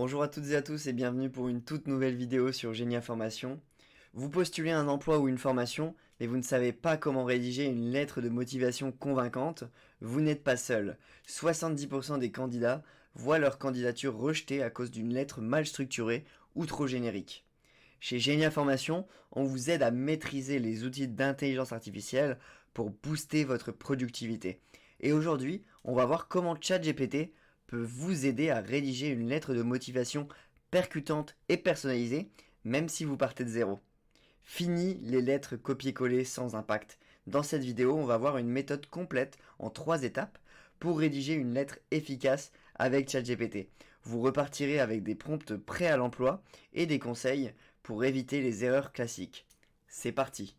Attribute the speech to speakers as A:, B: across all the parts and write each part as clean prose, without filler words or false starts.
A: Bonjour à toutes et à tous et bienvenue pour une toute nouvelle vidéo sur Génie Information. Vous postulez un emploi ou une formation, mais vous ne savez pas comment rédiger une lettre de motivation convaincante, vous n'êtes pas seul. 70% des candidats voient leur candidature rejetée à cause d'une lettre mal structurée ou trop générique. Chez Génie Information, on vous aide à maîtriser les outils d'intelligence artificielle pour booster votre productivité. Et aujourd'hui, on va voir comment ChatGPT peut vous aider à rédiger une lettre de motivation percutante et personnalisée, même si vous partez de zéro. Fini les lettres copier-coller sans impact. Dans cette vidéo, on va voir une méthode complète en 3 étapes pour rédiger une lettre efficace avec ChatGPT. Vous repartirez avec des prompts prêts à l'emploi et des conseils pour éviter les erreurs classiques. C'est parti.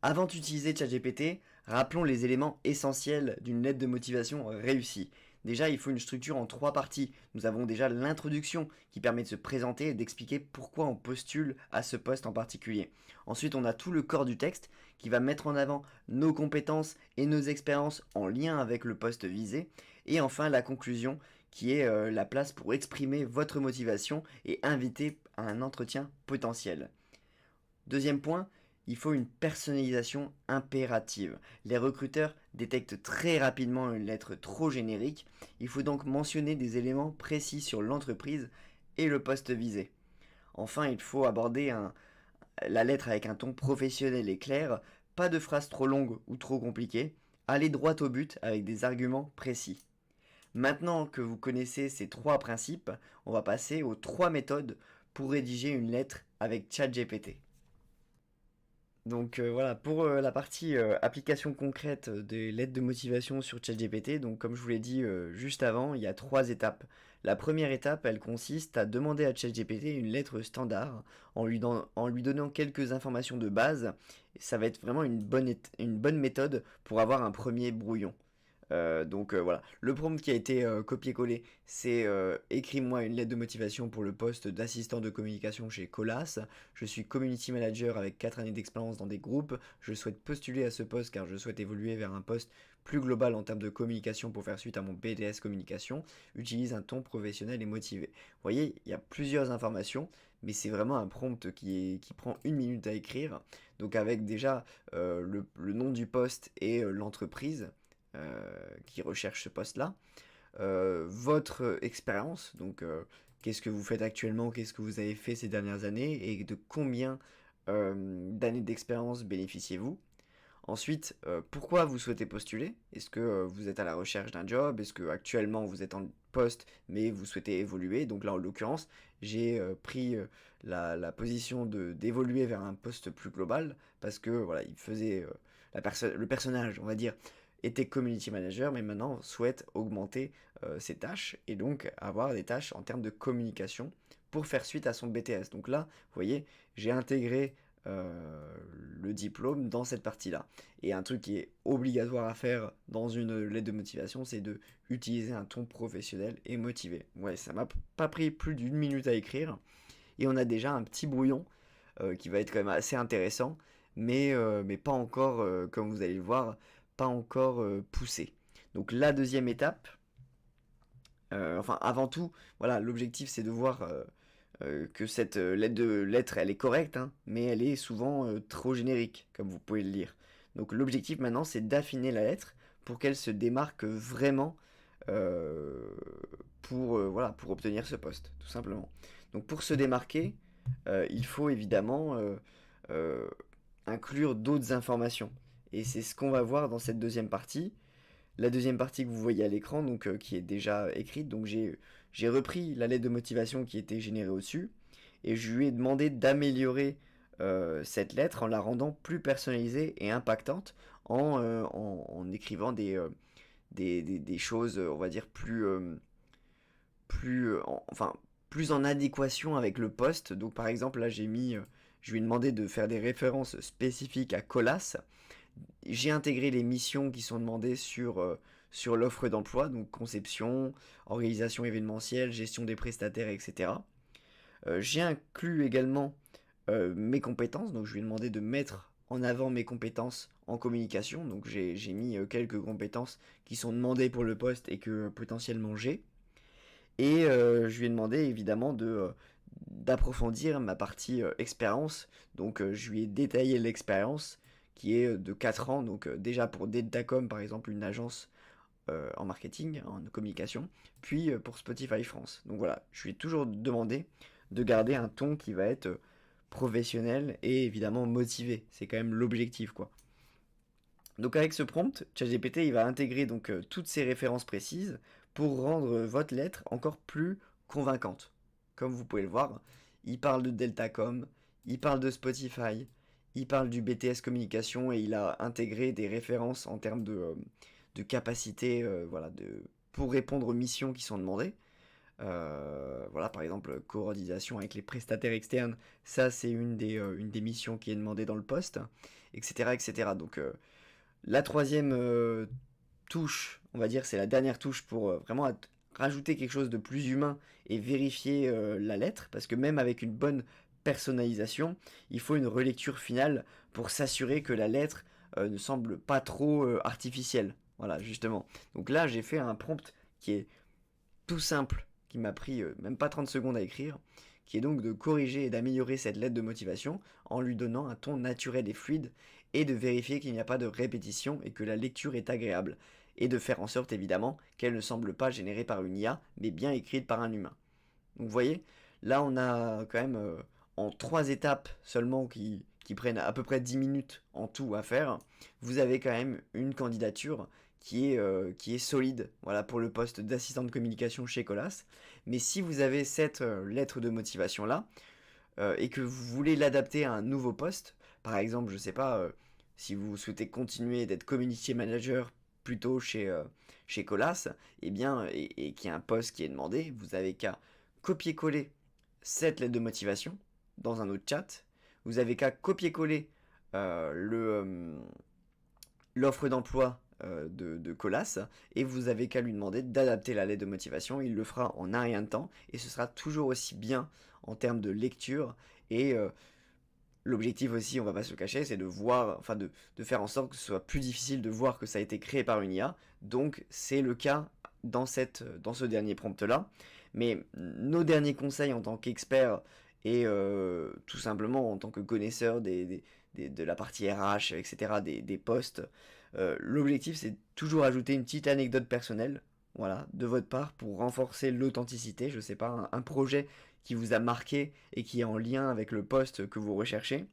A: Avant d'utiliser ChatGPT, rappelons les éléments essentiels d'une lettre de motivation réussie. Déjà, il faut une structure en 3 parties. Nous avons déjà l'introduction qui permet de se présenter et d'expliquer pourquoi on postule à ce poste en particulier. Ensuite, on a tout le corps du texte qui va mettre en avant nos compétences et nos expériences en lien avec le poste visé. Et enfin, la conclusion qui est la place pour exprimer votre motivation et inviter à un entretien potentiel. Deuxième point, il faut une personnalisation impérative. Les recruteurs détectent très rapidement une lettre trop générique. Il faut donc mentionner des éléments précis sur l'entreprise et le poste visé. Enfin, il faut aborder la lettre avec un ton professionnel et clair, pas de phrases trop longues ou trop compliquées. Allez droit au but avec des arguments précis. Maintenant que vous connaissez ces 3 principes, on va passer aux 3 méthodes pour rédiger une lettre avec ChatGPT. Donc voilà, pour la partie application concrète des lettres de motivation sur ChatGPT, donc comme je vous l'ai dit juste avant, il y a 3 étapes. La première étape, elle consiste à demander à ChatGPT une lettre standard en lui donnant quelques informations de base. Ça va être vraiment une bonne méthode pour avoir un premier brouillon. Voilà, le prompt qui a été copié-collé, c'est écris-moi une lettre de motivation pour le poste d'assistant de communication chez Colas. Je suis community manager avec 4 années d'expérience dans des groupes. Je souhaite postuler à ce poste car je souhaite évoluer vers un poste plus global en termes de communication pour faire suite à mon BDS communication. Utilise un ton professionnel et motivé. Vous voyez, il y a plusieurs informations, mais c'est vraiment un prompt qui prend 1 minute à écrire. Donc avec déjà le nom du poste et l'entreprise qui recherche ce poste-là. Votre expérience, donc qu'est-ce que vous faites actuellement, qu'est-ce que vous avez fait ces dernières années et de combien d'années d'expérience bénéficiez-vous. Ensuite, pourquoi vous souhaitez postuler? Est-ce que vous êtes à la recherche d'un job? Est-ce que actuellement vous êtes en poste mais vous souhaitez évoluer? Donc là, en l'occurrence, j'ai pris la position d'évoluer vers un poste plus global parce que voilà, il faisait le personnage, on va dire, était community manager, mais maintenant souhaite augmenter ses tâches et donc avoir des tâches en termes de communication pour faire suite à son BTS. Donc là, vous voyez, j'ai intégré le diplôme dans cette partie-là. Et un truc qui est obligatoire à faire dans une lettre de motivation, c'est de utiliser un ton professionnel et motivé. Ouais, ça m'a pas pris plus d'1 minute à écrire. Et on a déjà un petit brouillon qui va être quand même assez intéressant, mais pas encore, comme vous allez le voir, pas encore poussé. Donc la deuxième étape, enfin avant tout, voilà, l'objectif c'est de voir que cette lettre, elle est correcte, hein, mais elle est souvent trop générique, comme vous pouvez le lire. Donc l'objectif maintenant, c'est d'affiner la lettre pour qu'elle se démarque vraiment euh, voilà, pour obtenir ce poste, tout simplement. Donc pour se démarquer, il faut évidemment euh, inclure d'autres informations. Et c'est ce qu'on va voir dans cette deuxième partie. La deuxième partie que vous voyez à l'écran, donc qui est déjà écrite, donc j'ai repris la lettre de motivation qui était générée au-dessus, et je lui ai demandé d'améliorer cette lettre en la rendant plus personnalisée et impactante en écrivant des choses, on va dire, enfin, plus en adéquation avec le poste. Donc par exemple, là je lui ai demandé de faire des références spécifiques à Colas. J'ai intégré les missions qui sont demandées sur l'offre d'emploi, donc conception, organisation événementielle, gestion des prestataires, etc. J'ai inclus également mes compétences, donc je lui ai demandé de mettre en avant mes compétences en communication, donc j'ai mis quelques compétences qui sont demandées pour le poste et que potentiellement j'ai. Et je lui ai demandé évidemment d'approfondir ma partie expérience. Donc je lui ai détaillé l'expérience qui est de 4 ans. Donc déjà pour Deltacom par exemple, une agence en marketing, en communication, puis pour Spotify France. Donc voilà, je lui ai toujours demandé de garder un ton qui va être professionnel et évidemment motivé. C'est quand même l'objectif quoi. Donc avec ce prompt, ChatGPT il va intégrer donc toutes ces références précises pour rendre votre lettre encore plus convaincante. Comme vous pouvez le voir, il parle de Deltacom, il parle de Spotify, il parle du BTS communication et il a intégré des références en termes de capacité voilà, pour répondre aux missions qui sont demandées. Voilà, par exemple, coordination avec les prestataires externes, ça c'est une des missions qui est demandée dans le poste, etc. etc. Donc la troisième touche, on va dire, c'est la dernière touche pour vraiment rajouter quelque chose de plus humain et vérifier la lettre, parce que même avec une bonne personnalisation, il faut une relecture finale pour s'assurer que la lettre ne semble pas trop artificielle. Voilà, justement. Donc là, j'ai fait un prompt qui est tout simple, qui m'a pris même pas 30 secondes à écrire, qui est donc de corriger et d'améliorer cette lettre de motivation en lui donnant un ton naturel et fluide, et de vérifier qu'il n'y a pas de répétition et que la lecture est agréable, et de faire en sorte évidemment qu'elle ne semble pas générée par une IA, mais bien écrite par un humain. Donc vous voyez, là on a quand même en 3 étapes seulement qui prennent à peu près 10 minutes en tout à faire, vous avez quand même une candidature qui est solide voilà, pour le poste d'assistant de communication chez Colas. Mais si vous avez cette lettre de motivation là, et que vous voulez l'adapter à un nouveau poste, par exemple, je sais pas, si vous souhaitez continuer d'être community manager plutôt chez Colas, eh bien, et qu'il y a un poste qui est demandé, vous avez qu'à copier-coller cette lettre de motivation dans un autre chat, vous avez qu'à copier-coller l'offre d'emploi de Colas et vous avez qu'à lui demander d'adapter la lettre de motivation. Il le fera en un rien de temps et ce sera toujours aussi bien en termes de lecture et l'objectif aussi, on va pas se le cacher, c'est de voir, enfin de faire en sorte que ce soit plus difficile de voir que ça a été créé par une IA. Donc c'est le cas dans ce dernier prompt là. Mais nos derniers conseils en tant qu'experts et tout simplement en tant que connaisseurs de la partie RH, etc., des postes, l'objectif c'est toujours ajouter une petite anecdote personnelle, voilà, de votre part pour renforcer l'authenticité. Je sais pas, un projet qui vous a marqué et qui est en lien avec le poste que vous recherchez.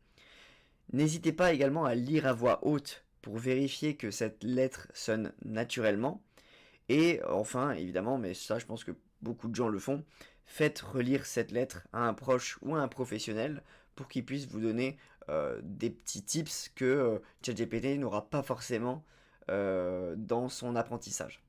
A: N'hésitez pas également à lire à voix haute pour vérifier que cette lettre sonne naturellement. Et enfin, évidemment, mais ça je pense que beaucoup de gens le font, faites relire cette lettre à un proche ou à un professionnel pour qu'il puisse vous donner des petits tips que ChatGPT n'aura pas forcément dans son apprentissage.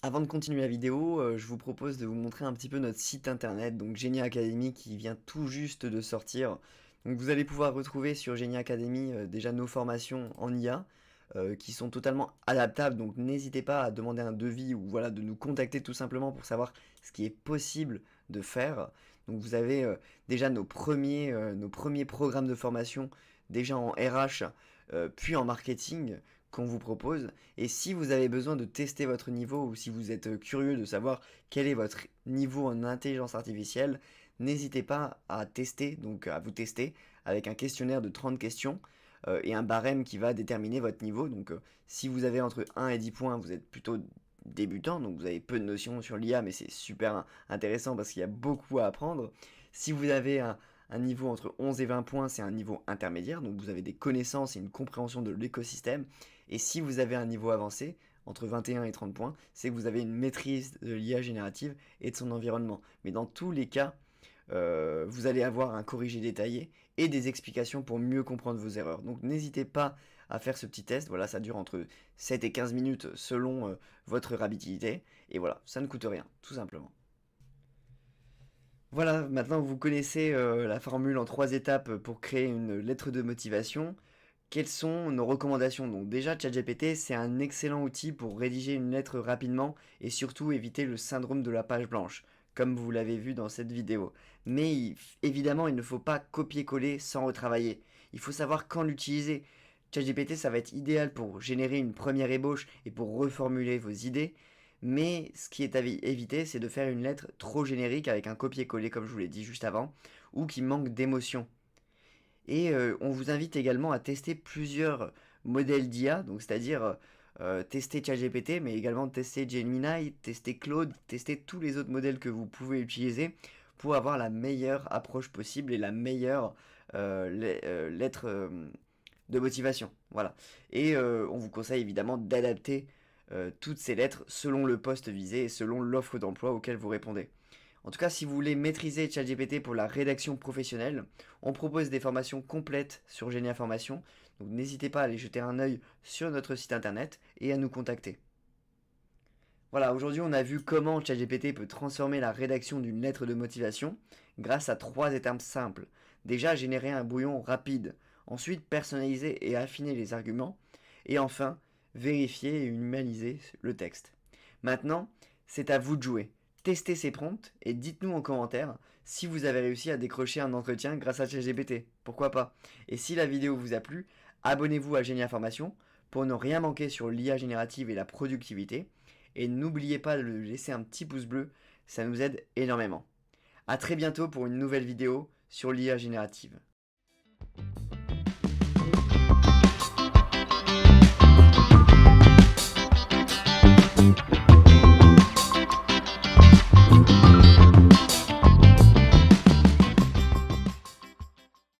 A: Avant de continuer la vidéo, je vous propose de vous montrer un petit peu notre site internet, donc Genia Academy qui vient tout juste de sortir. Donc vous allez pouvoir retrouver sur Genia Academy déjà nos formations en IA qui sont totalement adaptables, donc n'hésitez pas à demander un devis ou voilà de nous contacter tout simplement pour savoir ce qui est possible de faire. Donc vous avez déjà nos premiers programmes de formation déjà en RH puis en marketing qu'on vous propose. Et si vous avez besoin de tester votre niveau ou si vous êtes curieux de savoir quel est votre niveau en intelligence artificielle, n'hésitez pas à tester, donc à vous tester avec un questionnaire de 30 questions et un barème qui va déterminer votre niveau. Donc si vous avez entre 1 et 10 points, vous êtes plutôt débutant, donc vous avez peu de notions sur l'IA, mais c'est super intéressant parce qu'il y a beaucoup à apprendre. Si vous avez un niveau entre 11 et 20 points, c'est un niveau intermédiaire, donc vous avez des connaissances et une compréhension de l'écosystème. Et si vous avez un niveau avancé, entre 21 et 30 points, c'est que vous avez une maîtrise de l'IA générative et de son environnement. Mais dans tous les cas, vous allez avoir un corrigé détaillé et des explications pour mieux comprendre vos erreurs. Donc n'hésitez pas à faire ce petit test. Voilà, ça dure entre 7 et 15 minutes selon votre rapidité. Et voilà, ça ne coûte rien, tout simplement. Voilà, maintenant vous connaissez la formule en 3 étapes pour créer une lettre de motivation. Quelles sont nos recommandations? Donc déjà, ChatGPT, c'est un excellent outil pour rédiger une lettre rapidement et surtout éviter le syndrome de la page blanche, comme vous l'avez vu dans cette vidéo. Mais évidemment, il ne faut pas copier-coller sans retravailler. Il faut savoir quand l'utiliser. ChatGPT, ça va être idéal pour générer une première ébauche et pour reformuler vos idées. Mais ce qui est à éviter, c'est de faire une lettre trop générique avec un copier-coller, comme je vous l'ai dit juste avant, ou qui manque d'émotion. Et on vous invite également à tester plusieurs modèles d'IA, donc c'est-à-dire tester ChatGPT, mais également tester Gemini, tester Claude, tester tous les autres modèles que vous pouvez utiliser pour avoir la meilleure approche possible et la meilleure lettre de motivation. Voilà. Et on vous conseille évidemment d'adapter toutes ces lettres selon le poste visé et selon l'offre d'emploi auquel vous répondez. En tout cas, si vous voulez maîtriser ChatGPT pour la rédaction professionnelle, on propose des formations complètes sur Génia Formation. Donc n'hésitez pas à aller jeter un œil sur notre site internet et à nous contacter. Voilà, aujourd'hui on a vu comment ChatGPT peut transformer la rédaction d'une lettre de motivation grâce à 3 étapes simples. Déjà, générer un brouillon rapide. Ensuite, personnaliser et affiner les arguments. Et enfin, vérifier et humaniser le texte. Maintenant, c'est à vous de jouer. Testez ces prompts et dites-nous en commentaire si vous avez réussi à décrocher un entretien grâce à ChatGPT. Pourquoi pas? Et si la vidéo vous a plu, abonnez-vous à Génie Information pour ne rien manquer sur l'IA générative et la productivité. Et n'oubliez pas de laisser un petit pouce bleu, ça nous aide énormément. A très bientôt pour une nouvelle vidéo sur l'IA générative.